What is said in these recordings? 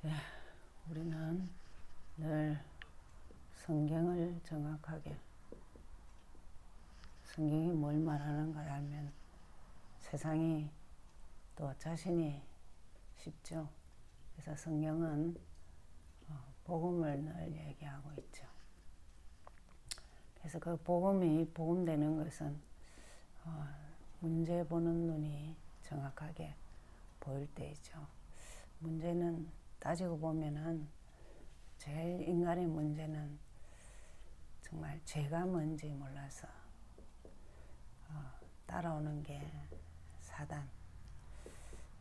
예, 우리는 늘 성경을 정확하게, 성경이 뭘 말하는가 알면 세상이 또 자신이 쉽죠. 그래서 성경은 복음을 늘 얘기하고 있죠. 그래서 그 복음이 복음되는 것은 문제 보는 눈이 정확하게 보일 때이죠. 문제는 따지고 보면은 제일 인간의 문제는 정말 죄가 뭔지 몰라서 따라오는 게 사단,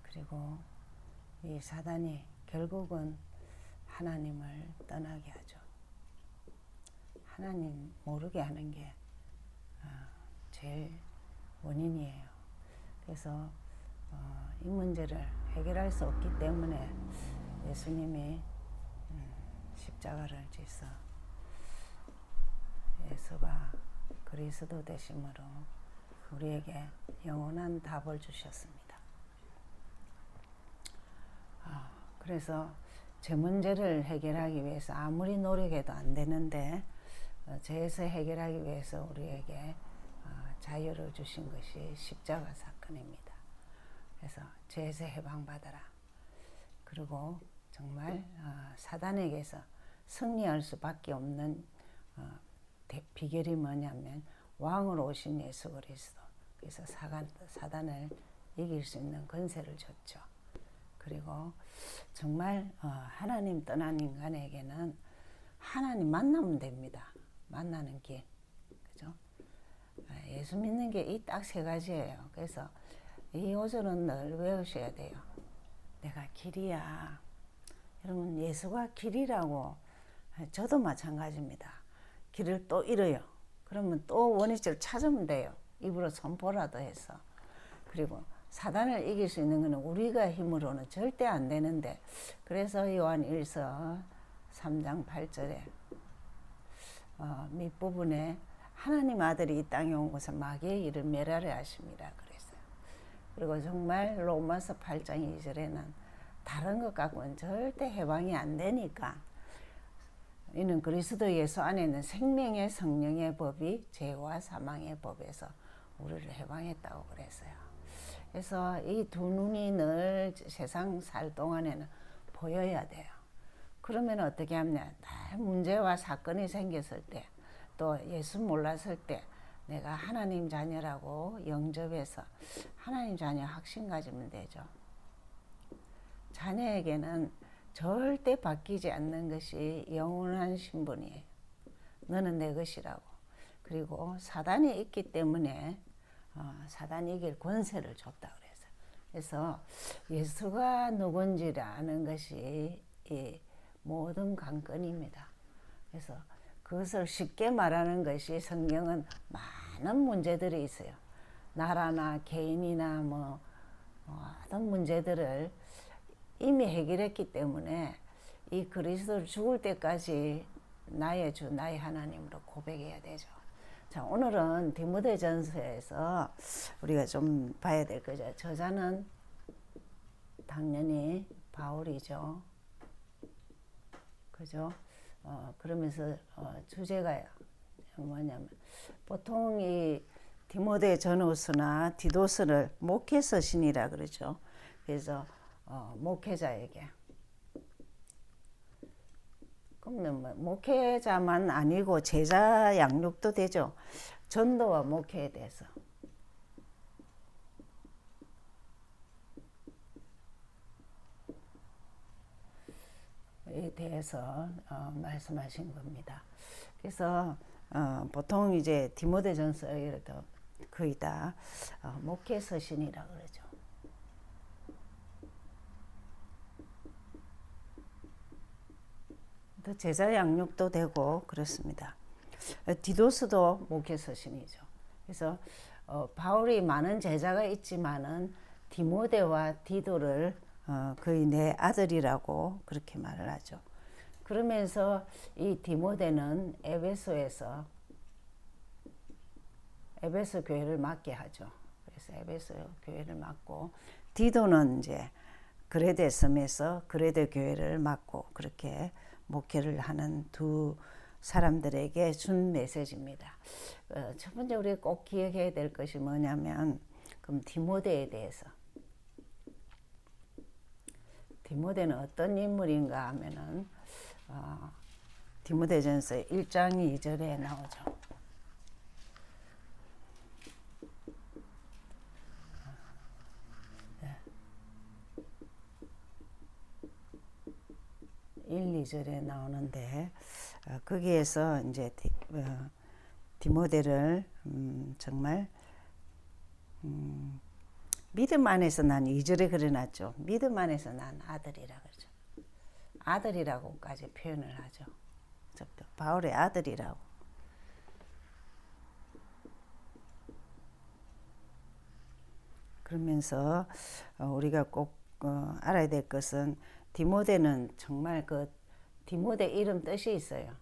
그리고 이 사단이 결국은 하나님을 떠나게 하죠. 하나님 모르게 하는 게 제일 원인이에요. 그래서 이 문제를 해결할 수 없기 때문에 예수님이 십자가를 지서 예수가 그리스도 되심으로 우리에게 영원한 답을 주셨습니다. 그래서 제 문제를 해결하기 위해서 아무리 노력해도 안 되는데 죄에서 해결하기 위해서 우리에게 자유를 주신 것이 십자가 사건입니다. 그래서 죄에서 해방받아라. 그리고 정말 사단에게서 승리할 수밖에 없는 비결이 뭐냐면 왕으로 오신 예수 그리스도. 그래서 사단을 이길 수 있는 권세를 줬죠. 그리고 정말 하나님 떠난 인간에게는 하나님 만나면 됩니다. 만나는 길. 그죠? 예수 믿는 게 이 딱 세 가지예요. 그래서 이 5절은 늘 외우셔야 돼요. 내가 길이야. 여러분, 예수가 길이라고, 저도 마찬가지입니다. 길을 또 잃어요. 그러면 또 원위치를 찾으면 돼요. 입으로 선포라도 해서. 그리고 사단을 이길 수 있는 것은 우리가 힘으로는 절대 안 되는데, 그래서 요한 1서 3장 8절에 밑부분에 하나님 아들이 이 땅에 온 것은 마귀의 일을 멸하려 하심이라 그랬어요. 그리고 정말 로마서 8장 2절에는 다른 것 갖고는 절대 해방이 안 되니까 이는 그리스도 예수 안에 있는 생명의 성령의 법이 죄와 사망의 법에서 우리를 해방했다고 그랬어요. 그래서 이 두 눈이 늘 세상 살 동안에는 보여야 돼요. 그러면 어떻게 하냐, 문제와 사건이 생겼을 때, 또 예수 몰랐을 때 내가 하나님 자녀라고 영접해서 하나님 자녀 확신 가지면 되죠. 자녀에게는 절대 바뀌지 않는 것이 영원한 신분이에요. 너는 내 것이라고. 그리고 사단이 있기 때문에 사단이 이길 권세를 줬다 그랬어요. 그래서 예수가 누군지를 아는 것이 이 모든 관건입니다. 그래서 그것을 쉽게 말하는 것이, 성경은 많은 문제들이 있어요. 나라나 개인이나 어떤 문제들을 이미 해결했기 때문에 이 그리스도를 죽을 때까지 나의 주, 나의 하나님으로 고백해야 되죠. 자, 오늘은 디모데전서에서 우리가 좀 봐야 될 거죠. 저자는 당연히 바울이죠. 그죠? 그러면서 주제가 뭐냐면, 보통 이 디모데 전후서나 디도서를 목회서신이라 그러죠. 그래서 목회자에게, 그러면 뭐 목회자만 아니고 제자 양육도 되죠. 전도와 목회에 대해서 말씀하신 겁니다. 그래서 보통 이제 디모데전서에도 거의 다 목회서신이라 그러죠. 또 제자 양육도 되고 그렇습니다. 디도스도 목회서신이죠. 그래서 바울이 많은 제자가 있지만은 디모데와 디도를 거의 내 아들이라고 그렇게 말을 하죠. 그러면서 이 디모데는 에베소 교회를 맡게 하죠. 그래서 에베소 교회를 맡고, 디도는 이제 그레데 섬에서 그레데 교회를 맡고 그렇게 목회를 하는 두 사람들에게 준 메시지입니다. 첫 번째 우리가 꼭 기억해야 될 것이 뭐냐면 그럼 디모데에 대해서. 디모데는 어떤 인물인가 하면은 디모데전서 1장 2절에 나오죠. 네. 1, 2절에 나오는데 거기에서 이제 디모데를 정말 믿음 안에서 난 2절에 그려놨죠. 믿음 안에서 난 아들이라 그러죠. 아들이라고까지 표현을 하죠. 바울의 아들이라고. 그러면서 우리가 꼭 알아야 될 것은 디모데는 정말 그 디모데 이름 뜻이 있어요.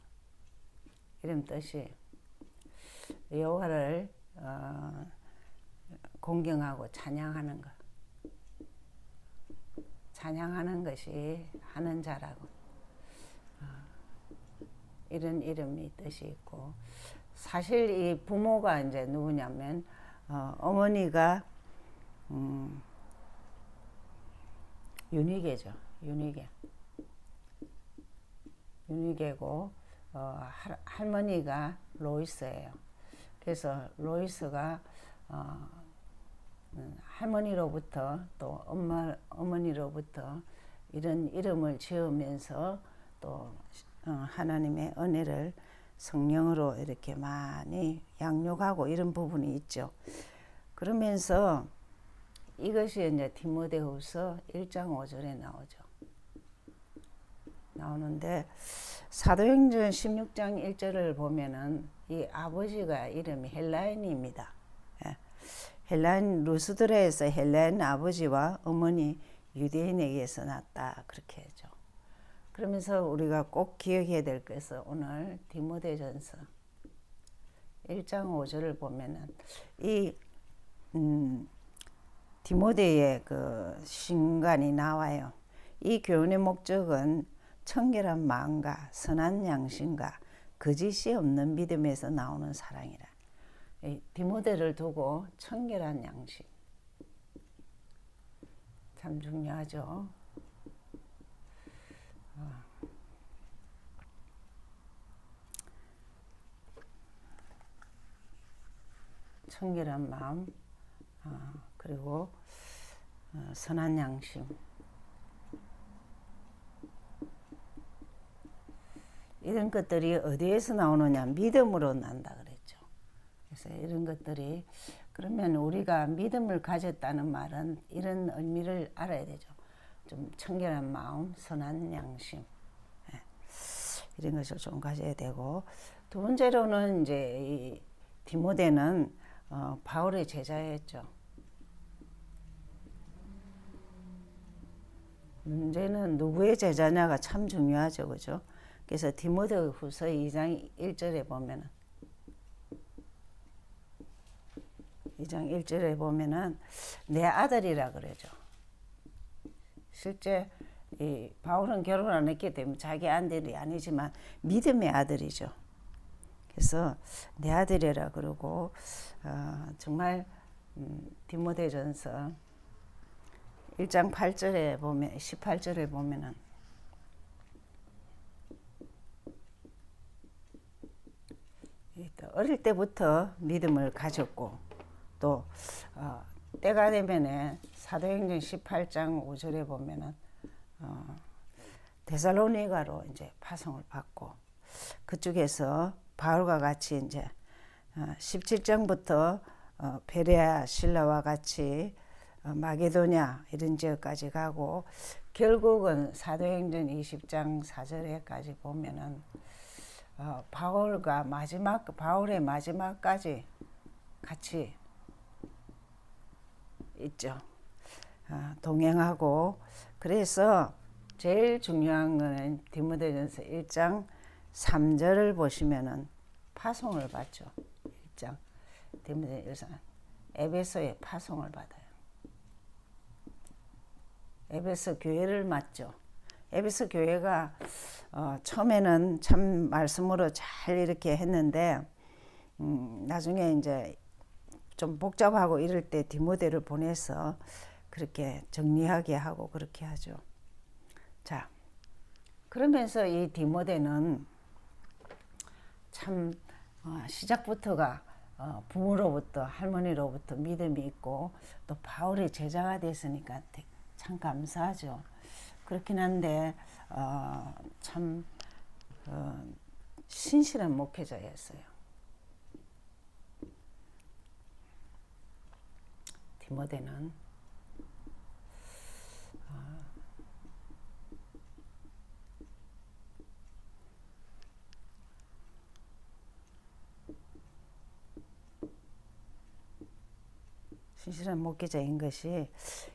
이름 뜻이 여호와를 공경하고 찬양하는 것. 찬양하는 것이 하는 자라고. 이런 이름이 뜻이 있고 사실 이 부모가 이제 누구냐면 어머니가 유니게죠. 유니게고 할머니가 로이스예요. 그래서 로이스가 할머니로부터 또 어머니로부터 이런 이름을 지으면서 또 하나님의 은혜를 성령으로 이렇게 많이 양육하고 이런 부분이 있죠. 그러면서 이것이 이제 디모데후서 1장 5절에 나오죠. 나오는데 사도행전 16장 1절을 보면은 이 아버지가 이름이 헬라인입니다. 헬라인 루스드라에서 헬라인 아버지와 어머니 유대인에게서 났다 그렇게 했죠. 그러면서 우리가 꼭 기억해야 될 것은 오늘 디모데전서 1장 5절을 보면은 이 디모데의 그 신간이 나와요. 이 교훈의 목적은 청결한 마음과 선한 양심과 거짓이 없는 믿음에서 나오는 사랑이라. 디모데를 두고 청결한 양심 참 중요하죠. 청결한 마음 그리고 선한 양심 이런 것들이 어디에서 나오느냐 믿음으로 난다 그랬죠. 그래서 이런 것들이 그러면 우리가 믿음을 가졌다는 말은 이런 의미를 알아야 되죠. 좀 청결한 마음, 선한 양심 이런 것을 좀 가져야 되고 두 번째로는 이제 이 디모데는 바울의 제자였죠. 문제는 누구의 제자냐가 참 중요하죠, 그죠? 그래서 디모데후서 2장 1절에 보면은 2장 1절에 보면은 내 아들이라 그러죠. 실제 이 바울은 결혼 안 했기 때문에 자기 아들이 아니지만 믿음의 아들이죠. 그래서 내 아들이라 그러고 정말 디모데전서 1장 8절에 보면 18절에 보면은 어릴 때부터 믿음을 가졌고 또 때가 되면은 사도행전 18장 5절에 보면은 데살로니가로 이제 파송을 받고 그쪽에서 바울과 같이 이제 17장부터 베레아 신라와 같이 마게도냐 이런 지역까지 가고 결국은 사도행전 20장 4절에까지 보면은 바울의 마지막까지 같이 있죠. 동행하고 그래서 제일 중요한 거는 디모데전서 1장 3절을 보시면은 파송을 받죠. 1장 디모데전서 에베소에 파송을 받아요. 에베소 교회를 맡죠. 에베소 교회가 처음에는 참 말씀으로 잘 이렇게 했는데 나중에 이제 좀 복잡하고 이럴 때 디모데를 보내서 그렇게 정리하게 하고 그렇게 하죠. 자, 그러면서 이 디모데는 참 시작부터가 부모로부터 할머니로부터 믿음이 있고 또 바울의 제자가 됐으니까 참 감사하죠. 그렇긴 한데 참 신실한 목회자였어요. 디모데는 신실한 목회자인 것이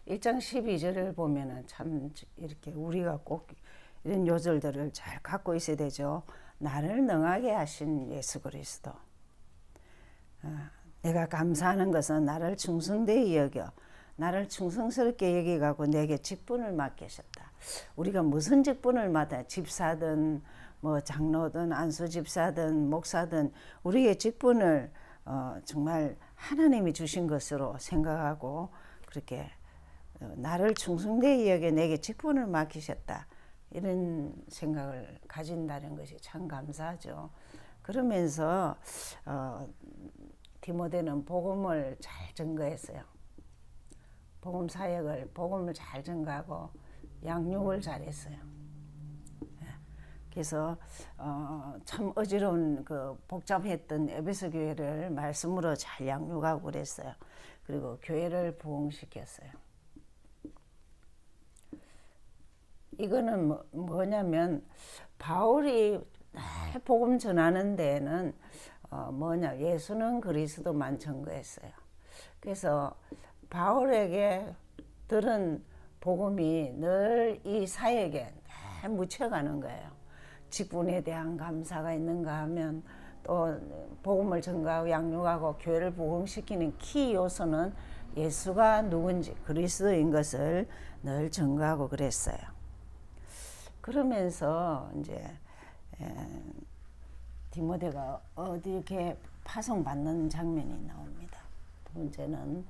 1장 12절을 보면은 참 이렇게 우리가 꼭 이런 요절들을 잘 갖고 있어야 되죠. 나를 능하게 하신 예수 그리스도. 내가 감사하는 것은 나를 충성되이 여겨 나를 충성스럽게 여기가고 내게 직분을 맡기셨다. 우리가 무슨 직분을 맡아 집사든 뭐 장로든 안수집사든 목사든 우리의 직분을 정말 하나님이 주신 것으로 생각하고 그렇게 나를 충성되이 여겨 내게 직분을 맡기셨다. 이런 생각을 가진다는 것이 참 감사하죠. 그러면서 디모데는 복음을 잘 전거했어요. 복음 사역을 복음을 잘 전가하고 양육을 잘했어요. 그래서 참 어지러운 그 복잡했던 에베소 교회를 말씀으로 잘 양육하고 그랬어요. 그리고 교회를 부흥시켰어요. 이거는 뭐냐면 바울이 복음 전하는 데에는 예수는 그리스도만 전거했어요. 그래서 바울에게 들은 복음이 늘 이 사역에 묻혀가는 거예요. 직분에 대한 감사가 있는가 하면 또 복음을 전가하고 양육하고 교회를 부흥시키는 키 요소는 예수가 누군지 그리스도인 것을 늘 전가하고 그랬어요. 그러면서 이제 디모데가 어디 이렇게 파송받는 장면이 나옵니다. 두 번째는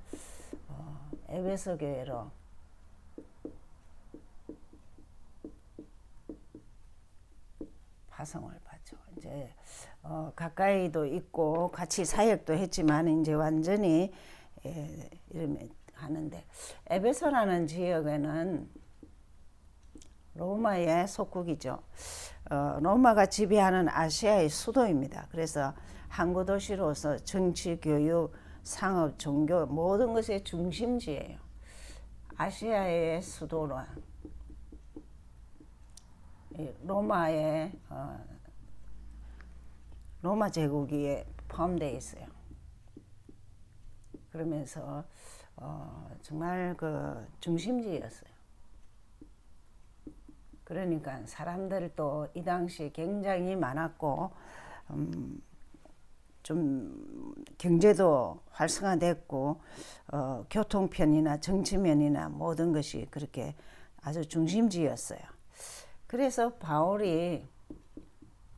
에베소 교회로 파송을 받죠. 이제 가까이도 있고 같이 사역도 했지만 이제 완전히 이러면 하는데 에베소라는 지역에는 로마의 속국이죠. 로마가 지배하는 아시아의 수도입니다. 그래서 항구 도시로서 정치, 교육, 상업, 종교 모든 것의 중심지예요. 아시아의 수도로 로마의 로마 제국이 포함되어 있어요. 그러면서 정말 그 중심지였어요. 그러니까 사람들도 이 당시 굉장히 많았고 좀 경제도 활성화됐고 교통편이나 정치면이나 모든 것이 그렇게 아주 중심지였어요. 그래서 바울이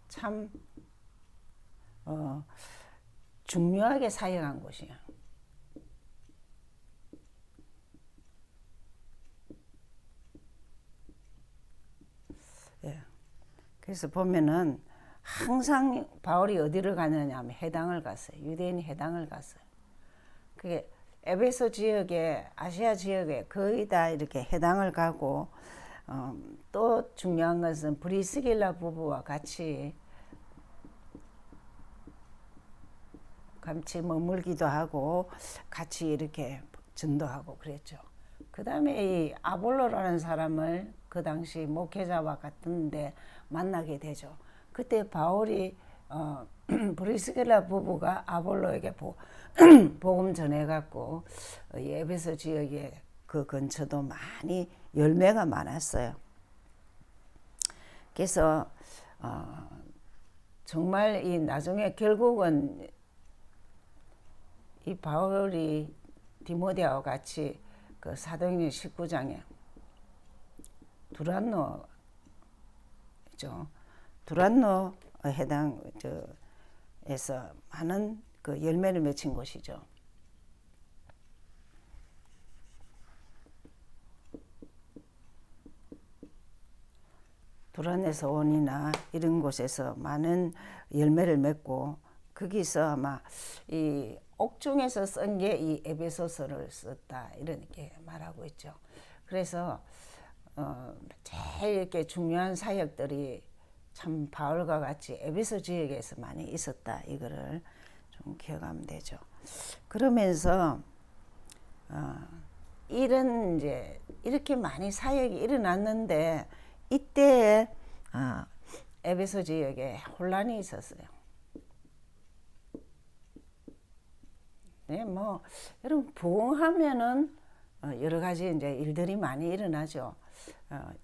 참 중요하게 사역한 곳이야. 예. 그래서 보면은 항상 바울이 어디를 가느냐 하면 해당을 갔어요. 유대인이 해당을 갔어요. 그게 에베소 지역에 아시아 지역에 거의 다 이렇게 해당을 가고 또 중요한 것은 브리스길라 부부와 같이 머물기도 하고 같이 이렇게 전도하고 그랬죠. 그 다음에 이 아볼로라는 사람을 그 당시 목회자와 같은데 만나게 되죠. 그때 바울이 브리스길라 부부가 아볼로에게 복음 전해갖고 에베소 지역에 그 근처도 많이 열매가 많았어요. 그래서 정말 이 나중에 결국은 이 바울이 디모데와 같이 그 사도행전 19장에 두란노 두란노 해당 에서 많은 그 열매를 맺힌 곳이죠. 두란에서 온이나 이런 곳에서 많은 열매를 맺고 거기서 아마 이 옥중에서 쓴 게 이 에베소서를 썼다 이렇게 말하고 있죠. 그래서 제일 이렇게 중요한 사역들이 참 바울과 같이 에베소 지역에서 많이 있었다 이거를 좀 기억하면 되죠. 그러면서 이런 이제 이렇게 많이 사역이 일어났는데 이때에 에베소 지역에 혼란이 있었어요. 네, 뭐 여러분 부흥하면은 여러 가지 이제 일들이 많이 일어나죠.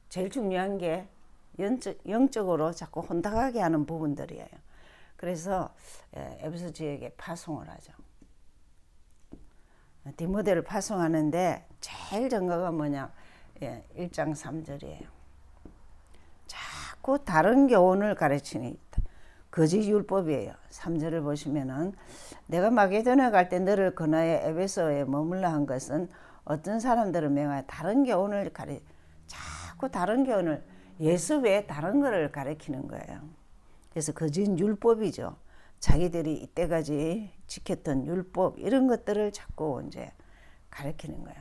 제일 중요한 게 영적으로 자꾸 혼탁하게 하는 부분들이에요. 그래서 에베소 지역에 파송을 하죠. 디모데를 파송하는데 제일 증거가 뭐냐? 1장 3절이에요. 자꾸 다른 교훈을 가르치니 거짓 율법이에요. 3절을 보시면은 내가 마게도냐 갈 때 너를 근하여 에베소에 머물러 한 것은 어떤 사람들을 명하여 다른 교훈을 자꾸 다른 교훈을 예수 외에 다른 거를 가르치는 거예요. 그래서 거짓 율법이죠. 자기들이 이때까지 지켰던 율법 이런 것들을 자꾸 이제 가르치는 거예요.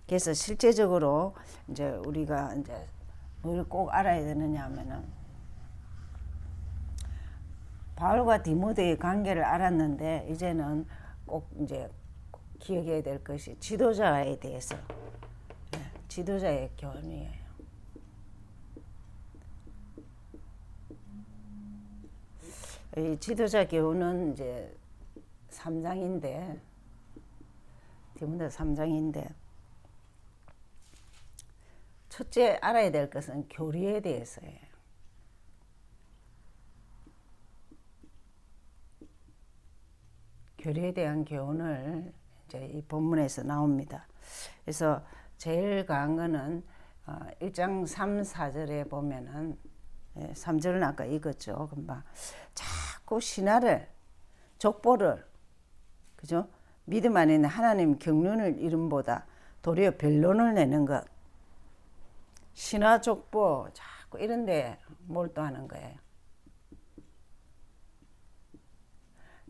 그래서 실제적으로 이제 우리가 이제 뭘 꼭 알아야 되느냐 하면은 바울과 디모데의 관계를 알았는데 이제는 꼭 이제 기억해야 될 것이 지도자에 대해서 지도자의 교훈이에요. 이 지도자 교훈은 이제 3장인데 디모데 3장인데 첫째 알아야 될 것은 교리에 대해서예요. 교리에 대한 교훈을 이제 이 본문에서 나옵니다. 그래서 제일 강한 거는 1장 3, 4절에 보면은 3절은 아까 읽었죠. 금방 자꾸 신하를 족보를 그죠? 믿음 안에 있는 하나님 경륜을 이름보다 도리어 변론을 내는 것. 신화 족보 자꾸 이런 데 몰두하는 거예요.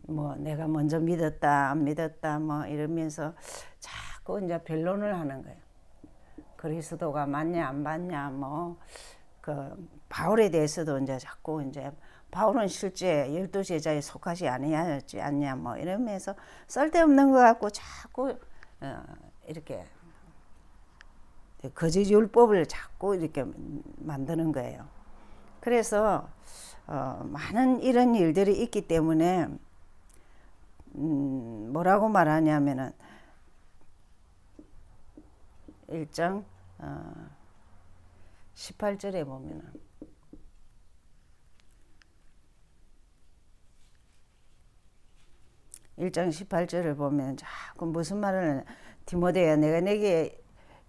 뭐 내가 먼저 믿었다 안 믿었다 뭐 이러면서 자꾸 이제 변론을 하는 거예요. 그리스도가 맞냐 안 맞냐 뭐 그 바울에 대해서도 이제 자꾸 이제 바울은 실제 12제자에 속하지 아니하지 않냐 뭐 이러면서 쓸데없는 거 갖고 자꾸 이렇게 거짓 율법을 자꾸 이렇게 만드는 거예요. 그래서 많은 이런 일들이 있기 때문에 뭐라고 말하냐면은 1장 18절에 보면은 (1장 18절을) 보면 자꾸 무슨 말을 하냐. 디모데야 내가 내게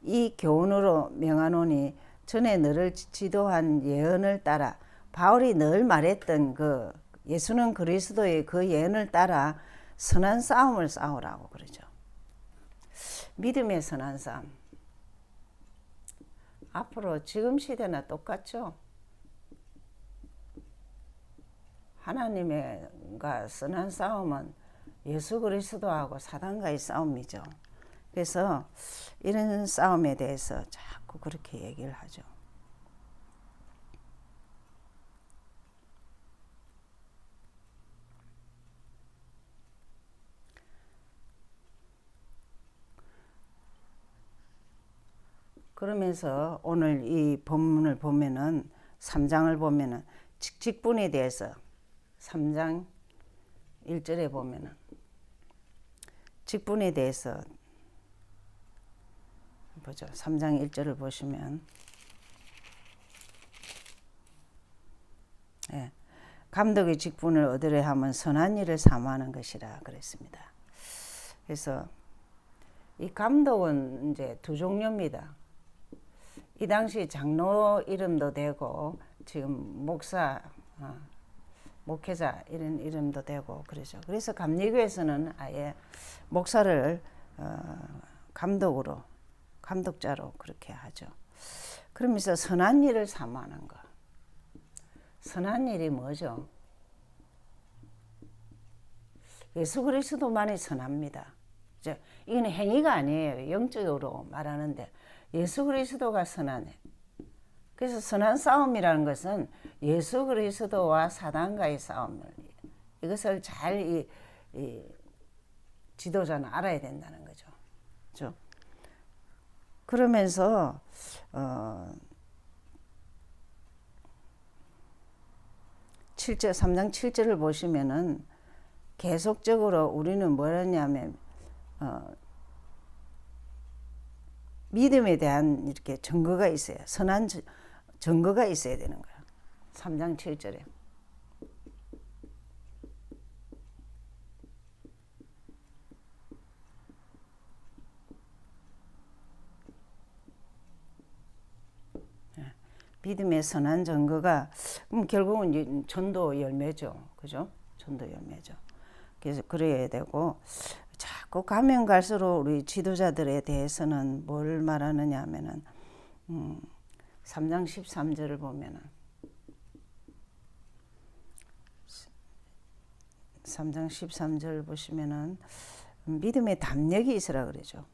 이 교훈으로 명하노니 전에 너를 지도한 예언을 따라 바울이 늘 말했던 그 예수는 그리스도의 그 예언을 따라 선한 싸움을 싸우라고 그러죠. 믿음의 선한 싸움. 앞으로 지금 시대나 똑같죠. 하나님과 선한 싸움은 예수 그리스도하고 사단과의 싸움이죠. 그래서 이런 싸움에 대해서 자꾸 그렇게 얘기를 하죠. 그러면서 오늘 이 본문을 보면은 3장을 보면은 직분에 대해서 3장 1절에 보면은 직분에 대해서 보죠. 3장 1절을 보시면 감독의 직분을 얻으려 하면 선한 일을 사모하는 것이라 그랬습니다. 그래서 이 감독은 이제 두 종류입니다. 이 당시 장로 이름도 되고 지금 목회자 이런 이름도 되고 그러죠. 그래서 감리교에서는 아예 목사를 감독자로 그렇게 하죠. 그러면서 선한 일을 사모하는 거. 선한 일이 뭐죠? 예수 그리스도만이 선합니다. 이건 행위가 아니에요. 영적으로 말하는데 예수 그리스도가 선하네. 그래서 선한 싸움이라는 것은 예수 그리스도와 사단과의 싸움을 이것을 잘 이 지도자는 알아야 된다는 거죠. 그렇죠? 그러면서 3장 7절을 보시면은 계속적으로 우리는 뭘 했냐면 믿음에 대한 이렇게 증거가 있어요. 선한 증거가 있어야 되는 거예요. 3장 7절에. 믿음의 선한 증거가 결국은 이제 전도 열매죠. 그죠? 전도 열매죠. 그래서 그래야 되고 자꾸 가면 갈수록 우리 지도자들에 대해서는 뭘 말하느냐 하면은 3장 13절을 보면은 3장 13절 보시면은 믿음의 담력이 있으라 그러죠.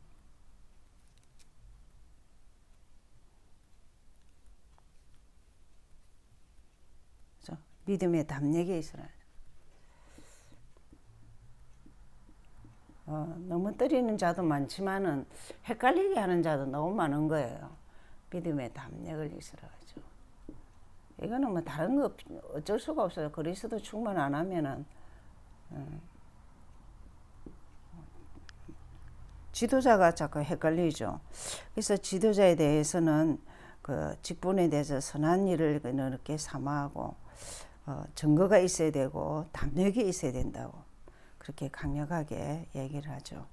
믿음의 담력이 있으라. 너무 떨리는 자도 많지만은 헷갈리게 하는 자도 너무 많은 거예요. 믿음의 담력을 있으라 하죠. 이거는 뭐 다른 거 어쩔 수가 없어요. 그리스도 충만 안 하면은 지도자가 자꾸 헷갈리죠. 그래서 지도자에 대해서는 그 직분에 대해서 선한 일을 이렇게 사모하고 증거가 있어야 되고 담력이 있어야 된다고 그렇게 강력하게 얘기를 하죠.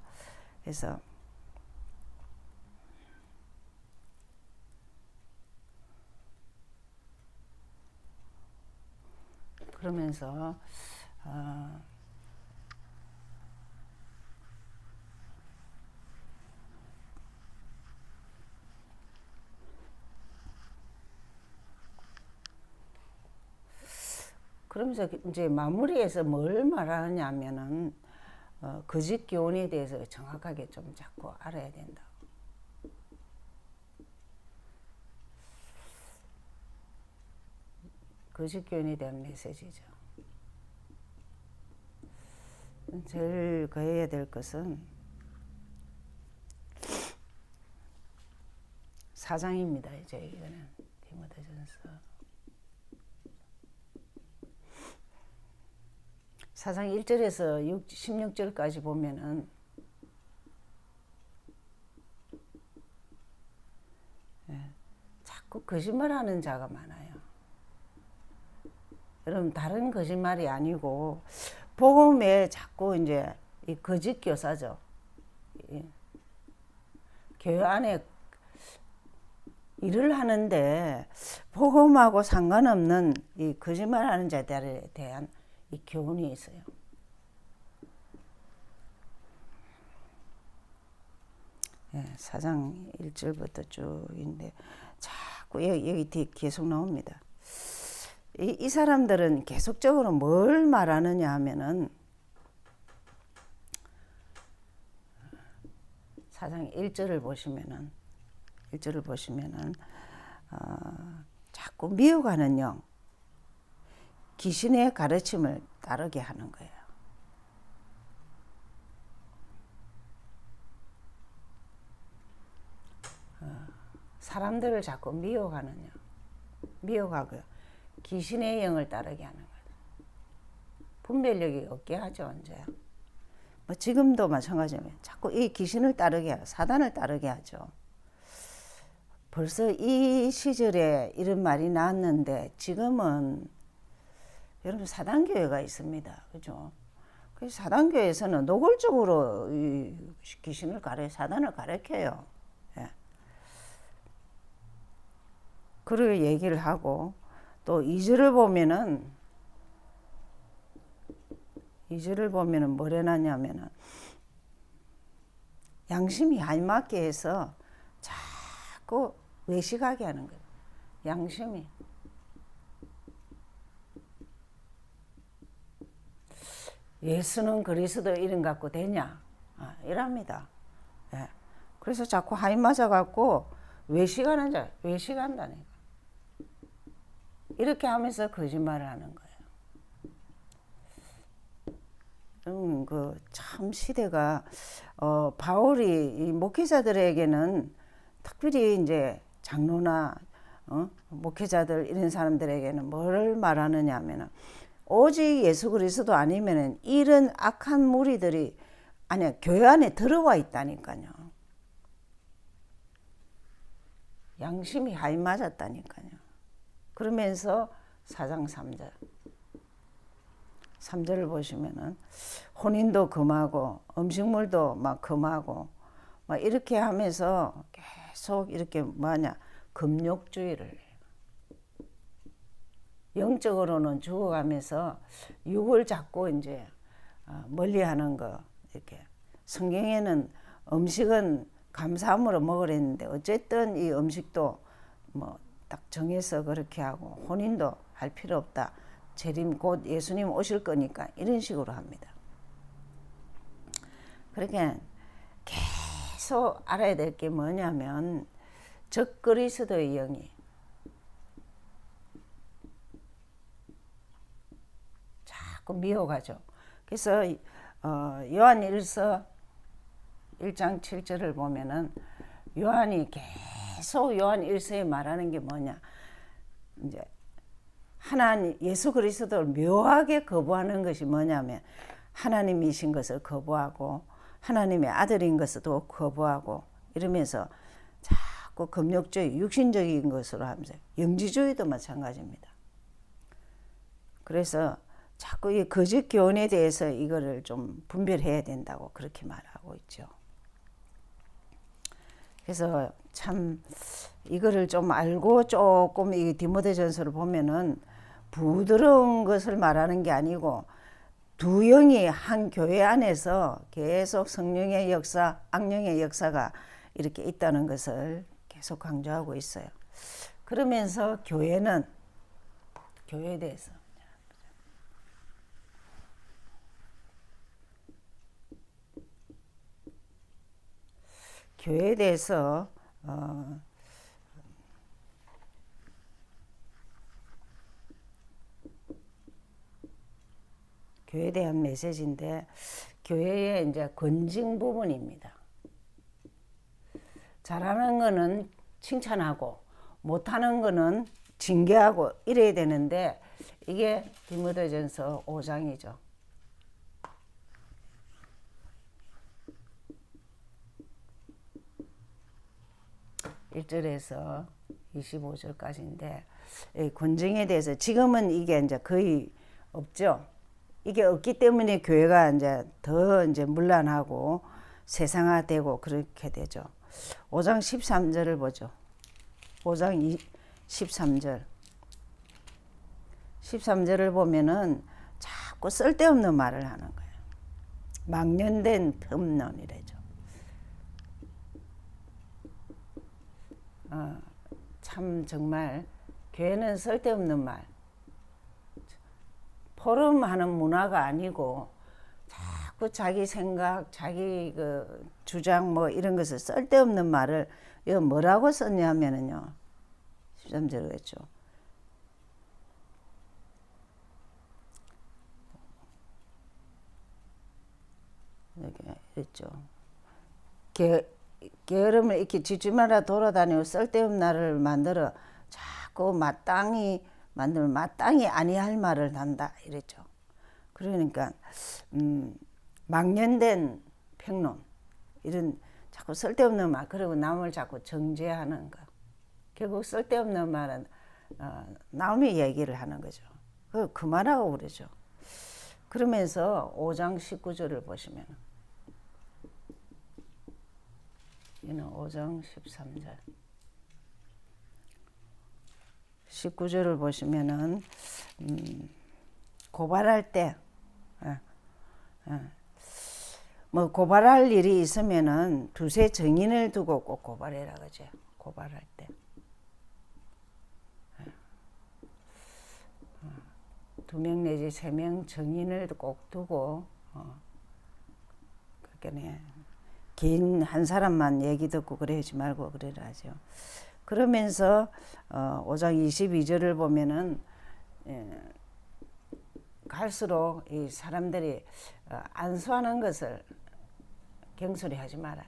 그래서 그러면서 그러면서 이제 마무리해서 뭘 말하냐면은 거짓 교훈에 대해서 정확하게 좀 자꾸 알아야 된다. 거짓 교훈에 대한 메시지죠. 제일 그해야 될 것은 4장입니다. 이제 이거는 디모데전서 4장 1절에서 16절까지 보면은 자꾸 거짓말하는 자가 많아요. 여러분 다른 거짓말이 아니고 복음에 자꾸 이제 이 거짓 교사죠. 교회 안에 일을 하는데 복음하고 상관없는 이 거짓말하는 자들에 대한 이 교훈이 있어요. 예, 4장 1절부터 쭉인데 자꾸 여기 뒤에 계속 나옵니다. 이 사람들은 계속적으로 뭘 말하느냐 하면은 4장 1절을 보시면은 자꾸 미혹하는 영, 귀신의 가르침을 따르게 하는 거예요. 사람들을 자꾸 미혹하고요. 귀신의 영을 따르게 하는 거예요. 분별력이 없게 하죠, 언제. 뭐 지금도 마찬가지예요. 자꾸 이 귀신을 따르게 하고 사단을 따르게 하죠. 벌써 이 시절에 이런 말이 나왔는데 지금은 여러분 사단교회가 있습니다. 그죠? 그래서 사단교회에서는 노골적으로 이 귀신을 사단을 가르쳐요. 예. 그렇게 얘기를 하고, 또 2절을 보면은 뭐래놨냐면은 양심이 알맞게 해서 자꾸 외식하게 하는 거예요. 양심이. 예수는 그리스도 이름 갖고 되냐? 이랍니다. 예. 그래서 자꾸 하이 맞아갖고 외식한다니까. 이렇게 하면서 거짓말을 하는 거예요. 참 시대가 바울이 이 목회자들에게는 특별히 이제 장로나 목회자들 이런 사람들에게는 뭐를 말하느냐 하면은 오직 예수 그리스도 아니면은 이런 악한 무리들이 아니야 교회 안에 들어와 있다니까요. 양심이 하이 맞았다니까요. 그러면서 4장 3절을 보시면은 혼인도 금하고 음식물도 막 금하고 막 이렇게 하면서 계속 이렇게 금욕주의를 영적으로는 죽어가면서 육을 자꾸 이제 멀리하는 거. 이렇게 성경에는 음식은 감사함으로 먹으랬는데 어쨌든 이 음식도 뭐 딱 정해서 그렇게 하고 혼인도 할 필요 없다. 재림 곧 예수님 오실 거니까 이런 식으로 합니다. 그렇게 계속 알아야 될 게 뭐냐면 적 그리스도의 영이 자꾸 미워가죠. 그래서 요한 1서 1장 7절을 보면은 요한이 계속 요한 1서에 말하는 게 뭐냐. 이제 하나님 예수 그리스도를 묘하게 거부하는 것이 뭐냐면 하나님이신 것을 거부하고 하나님의 아들인 것도 거부하고 이러면서 자꾸 금욕주의 육신적인 것으로 하면서 영지주의도 마찬가지입니다. 그래서 자꾸 이 거짓 교훈에 대해서 이거를 좀 분별해야 된다고 그렇게 말하고 있죠. 그래서 참 이거를 좀 알고 조금 이 디모데전서를 보면은 부드러운 것을 말하는 게 아니고 두 영이 한 교회 안에서 계속 성령의 역사, 악령의 역사가 이렇게 있다는 것을 계속 강조하고 있어요. 그러면서 교회에 대해서 교회에 대한 메시지인데 교회의 이제 권징 부분입니다. 잘하는 거는 칭찬하고 못하는 거는 징계하고 이래야 되는데 이게 디모데전서 5장이죠. 1절에서 25절까지인데 권징에 대해서 지금은 이게 이제 거의 없죠. 이게 없기 때문에 교회가 이제 더 이제 문란하고 세상화되고 그렇게 되죠. 5장 13절을 보죠. 5장 13절. 13절을 보면은 자꾸 쓸데없는 말을 하는 거예요. 망년된 틈론이래죠. 참 정말 교회는 쓸데없는 말. 포럼하는 문화가 아니고 자꾸 자기 생각, 자기 그 주장 뭐 이런 것을 쓸데없는 말을 이거 뭐라고 썼냐면은요. 13절이겠죠. 이렇게 있죠. 게으름을 이렇게 지주마다 돌아다니고 쓸데없는 말을 만들어 자꾸 마땅히 만들면 마땅히 아니할 말을 한다 이랬죠. 그러니까 망년된 평론 이런 자꾸 쓸데없는 말 그리고 남을 자꾸 정죄하는 거 결국 쓸데없는 말은 남의 얘기를 하는 거죠. 그만하고 그러죠. 그러면서 5장 19절을 보시면 이는 5장 13절 19절을 보시면은 고발할 때 뭐 고발할 일이 있으면은 두세 증인을 두고 꼭 고발해라 그죠. 고발할 때 두 명 내지 세 명 증인을 꼭 두고 그러니까 긴 한 사람만 얘기 듣고 그러지 말고 그러라죠. 그러면서 5장 22절을 보면은 갈수록 이 사람들이 안수하는 것을 경솔히 하지 마라.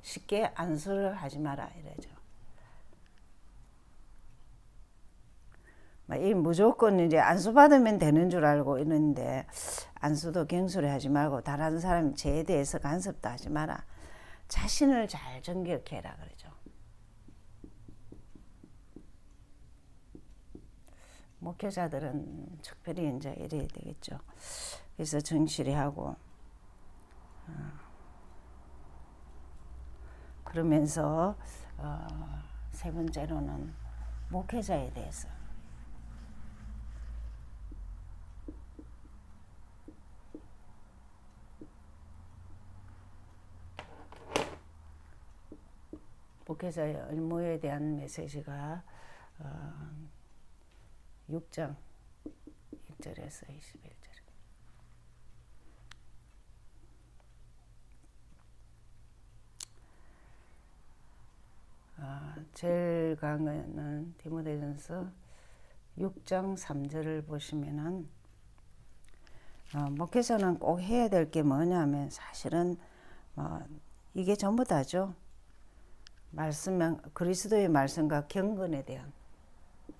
쉽게 안수를 하지 마라 이러죠. 이 무조건 이제 안수 받으면 되는 줄 알고 있는데 안수도 경솔히 하지 말고 다른 사람 죄에 대해서 간섭도 하지 마라. 자신을 잘 정결케 해라 그러죠. 목회자들은 특별히 이제 이래야 되겠죠. 그래서 정실히 하고 그러면서 세 번째로는 목회자에 대해서 목회자의 의무에 대한 메시지가 6장 1절에서 21절. 제일 강은 디모데전서 6장 3절을 보시면은 목회자는 꼭 해야 될 게 뭐냐면 사실은 이게 전부 다죠. 말씀, 그리스도의 말씀과 경건에 대한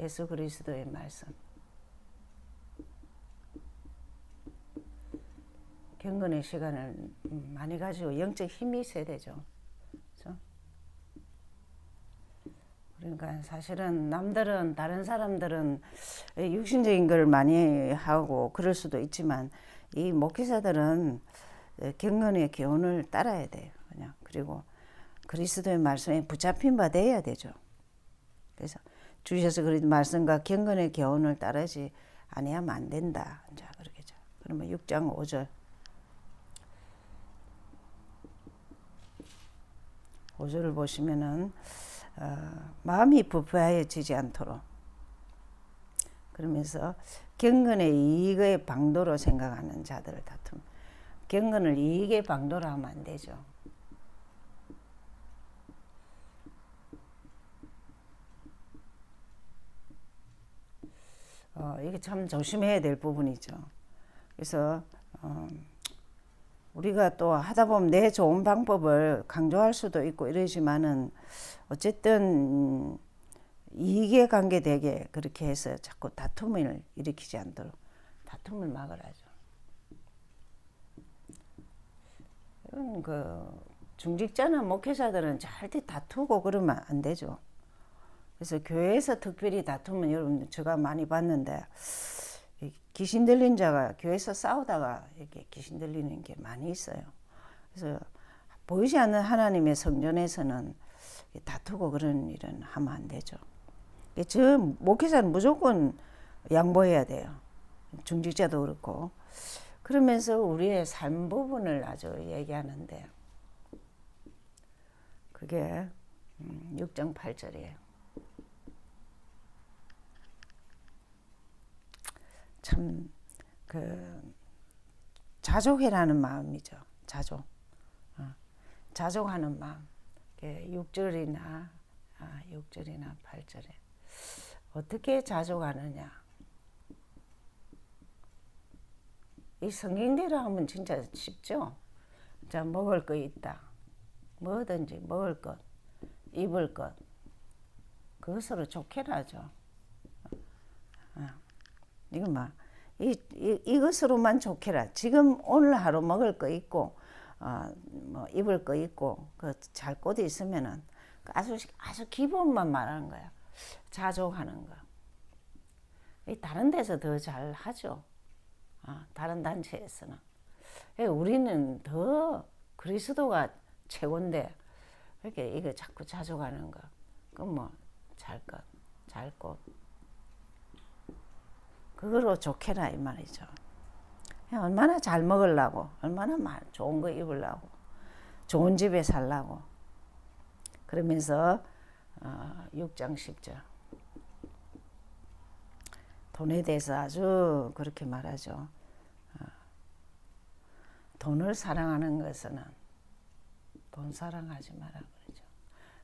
예수 그리스도의 말씀. 경건의 시간을 많이 가지고 영적 힘이 있어야 되죠. 그렇죠? 그러니까 사실은 남들은 다른 사람들은 육신적인 걸 많이 하고 그럴 수도 있지만 이 목회자들은 경건의 교훈을 따라야 돼요. 그냥 그리고 그리스도의 말씀에 붙잡힌 바 되어야 되죠. 그래서 주셔서 그런 말씀과 경건의 교훈을 따르지 아니하면 안 된다. 자, 그러겠죠. 그러면 6장 5절. 5절을 보시면은 마음이 부패하여지지 않도록 그러면서 경건의 이익의 방도로 생각하는 자들을 다툼. 경건을 이익의 방도로 하면 안 되죠. 이게 참 조심해야 될 부분이죠. 그래서 우리가 또 하다 보면 내 좋은 방법을 강조할 수도 있고 이러지만은 어쨌든 이익에 관계되게 그렇게 해서 자꾸 다툼을 일으키지 않도록 다툼을 막으라죠. 이건 중직자나 목회자들은 절대 다투고 그러면 안 되죠. 그래서 교회에서 특별히 다투면 여러분 제가 많이 봤는데 귀신 들린 자가 교회에서 싸우다가 이렇게 귀신 들리는 게 많이 있어요. 그래서 보이지 않는 하나님의 성전에서는 다투고 그런 일은 하면 안 되죠. 저 목회자는 무조건 양보해야 돼요. 중직자도 그렇고. 그러면서 우리의 삶 부분을 아주 얘기하는데 그게 6장 8절이에요. 참 자족해라는 마음이죠. 자족하는 마음. 6절이나 8절에 어떻게 자족하느냐. 이 성경대로 하면 진짜 쉽죠. 자, 먹을 거 있다. 뭐든지 먹을 것, 입을 것, 그것으로 좋게라죠. 이건 이것으로만 좋게라. 지금 오늘 하루 먹을 거 있고, 뭐 입을 거 있고, 잘 곳이 있으면은 아주 기본만 말하는 거야. 자족하는 거. 다른 데서 더 잘 하죠. 다른 단체에서는. 우리는 더 그리스도가 최고인데, 이렇게 이거 자꾸 자족하는 거. 그럼 뭐 잘 것, 잘 곳. 그거로 좋게라 이 말이죠. 얼마나 잘 먹으려고, 얼마나 좋은 거 입으려고, 좋은 집에 살라고. 그러면서 6장 10절 돈에 대해서 아주 그렇게 말하죠. 돈을 사랑하는 것은 돈 사랑하지 마라 그러죠.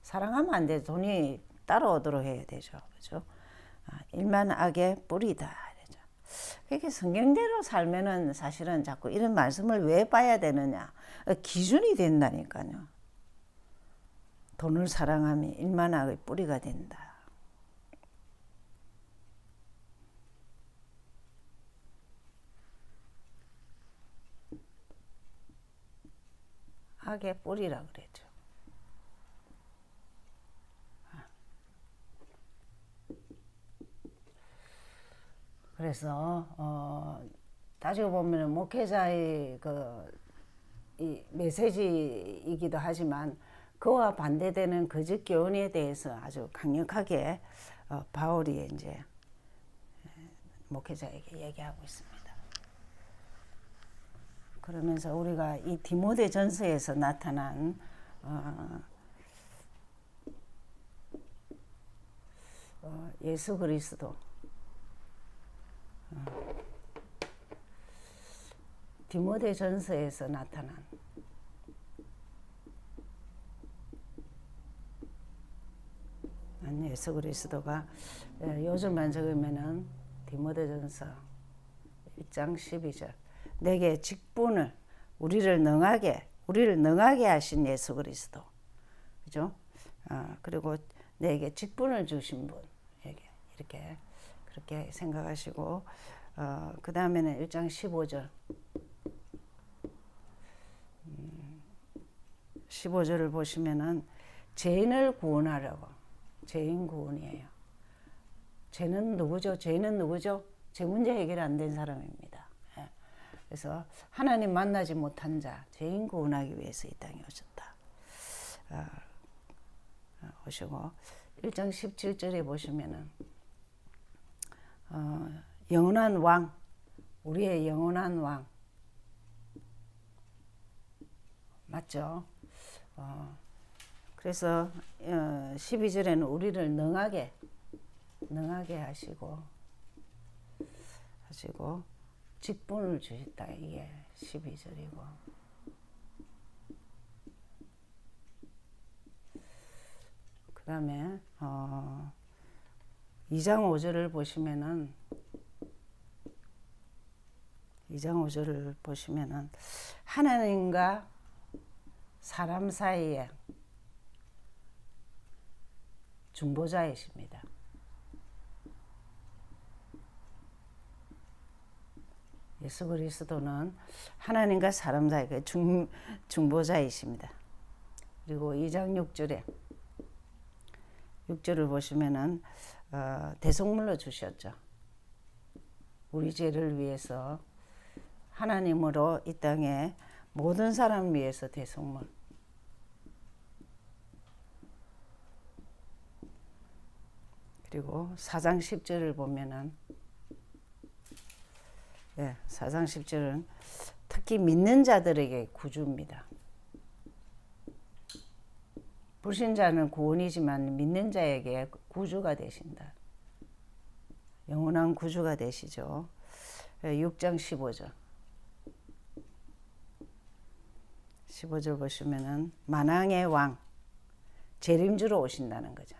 사랑하면 안 돼. 돈이 따라오도록 해야 되죠. 그죠? 일만 악의 뿌리다. 그러죠. 그렇게 성경대로 살면은 사실은 자꾸 이런 말씀을 왜 봐야 되느냐. 기준이 된다니까요. 돈을 사랑하면 일만 악의 뿌리가 된다. 악의 뿌리라 그랬죠. 그래서 따지고 보면 목회자의 이 메시지이기도 하지만 그와 반대되는 거짓 교훈에 대해서 아주 강력하게 바울이 이제 목회자에게 얘기하고 있습니다. 그러면서 우리가 이 디모데 전서에서 나타난 예수 그리스도 디모데 전서에서 나타난 예수 그리스도가 요즘만 적으면은 디모데 전서 1장 12절 내게 직분을 우리를 능하게 하신 예수 그리스도, 그죠? 그리고 내게 직분을 주신 분에게 이렇게 그렇게 생각하시고 그 다음에는 1장 15절 15절을 보시면은 죄인을 구원하려고 죄인 구원이에요. 죄는 누구죠? 죄는 누구죠? 죄 문제 해결 안 된 사람입니다. 그래서 하나님 만나지 못한 자, 죄인 구원하기 위해서 이 땅에 오셨다. 오시고 1장 17절에 보시면은 영원한 왕, 우리의 영원한 왕 맞죠? 그래서 12절에는 우리를 능하게 하시고 직분을 주셨다. 이게 12절이고 그 다음에 2장 5절을 보시면은 2장 5절을 보시면은 하나님과 사람 사이에 중보자이십니다. 예수 그리스도는 하나님과 사람 사이의 중보자이십니다. 그리고 2장 6절을 보시면은 대속물로 주셨죠. 우리 죄를 위해서 하나님으로 이 땅에 모든 사람 위해서 대속물. 그리고 4장 10절을 보면은 4장 10절은 특히 믿는 자들에게 구주입니다. 불신자는 구원이지만 믿는 자에게 구주가 되신다. 영원한 구주가 되시죠. 6장 15절 보시면은 만왕의 왕 재림주로 오신다는 거죠.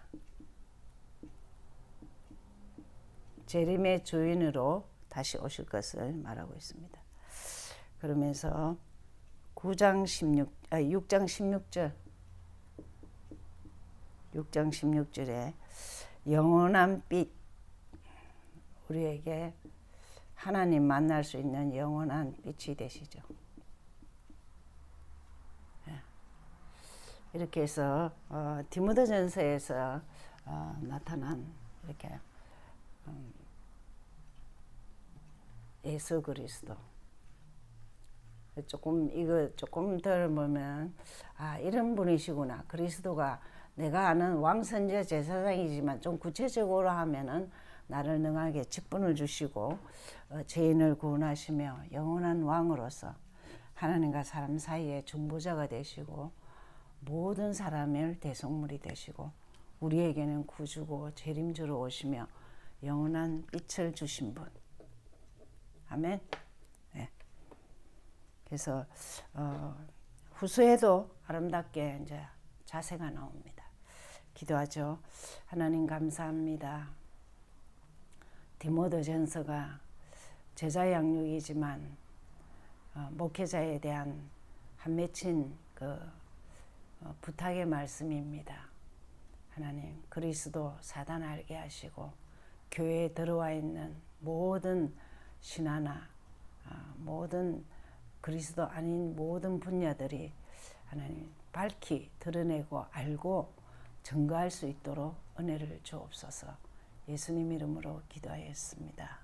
재림의 주인으로 다시 오실 것을 말하고 있습니다. 그러면서 6장 16절에 영원한 빛, 우리에게 하나님 만날 수 있는 영원한 빛이 되시죠. 이렇게 해서 디모데전서에서 나타난 이렇게 예수 그리스도 조금 덜 보면 이런 분이시구나. 그리스도가 내가 아는 왕 선지 제사장이지만 좀 구체적으로 하면은 나를 능하게 직분을 주시고 죄인을 구원하시며 영원한 왕으로서 하나님과 사람 사이의 중보자가 되시고 모든 사람의 대속물이 되시고 우리에게는 구주고 재림주로 오시며 영원한 빛을 주신 분. 아멘. 네. 그래서 후서에도 아름답게 이제 자세가 나옵니다. 기도하죠. 하나님 감사합니다. 디모데전서가 제자 양육이지만 목회자에 대한 한 맺힌 그 부탁의 말씀입니다. 하나님 그리스도 사단 알게 하시고 교회에 들어와 있는 모든 신하나 모든 그리스도 아닌 모든 분야들이 하나님 밝히 드러내고 알고 증거할 수 있도록 은혜를 주옵소서. 예수님 이름으로 기도하였습니다.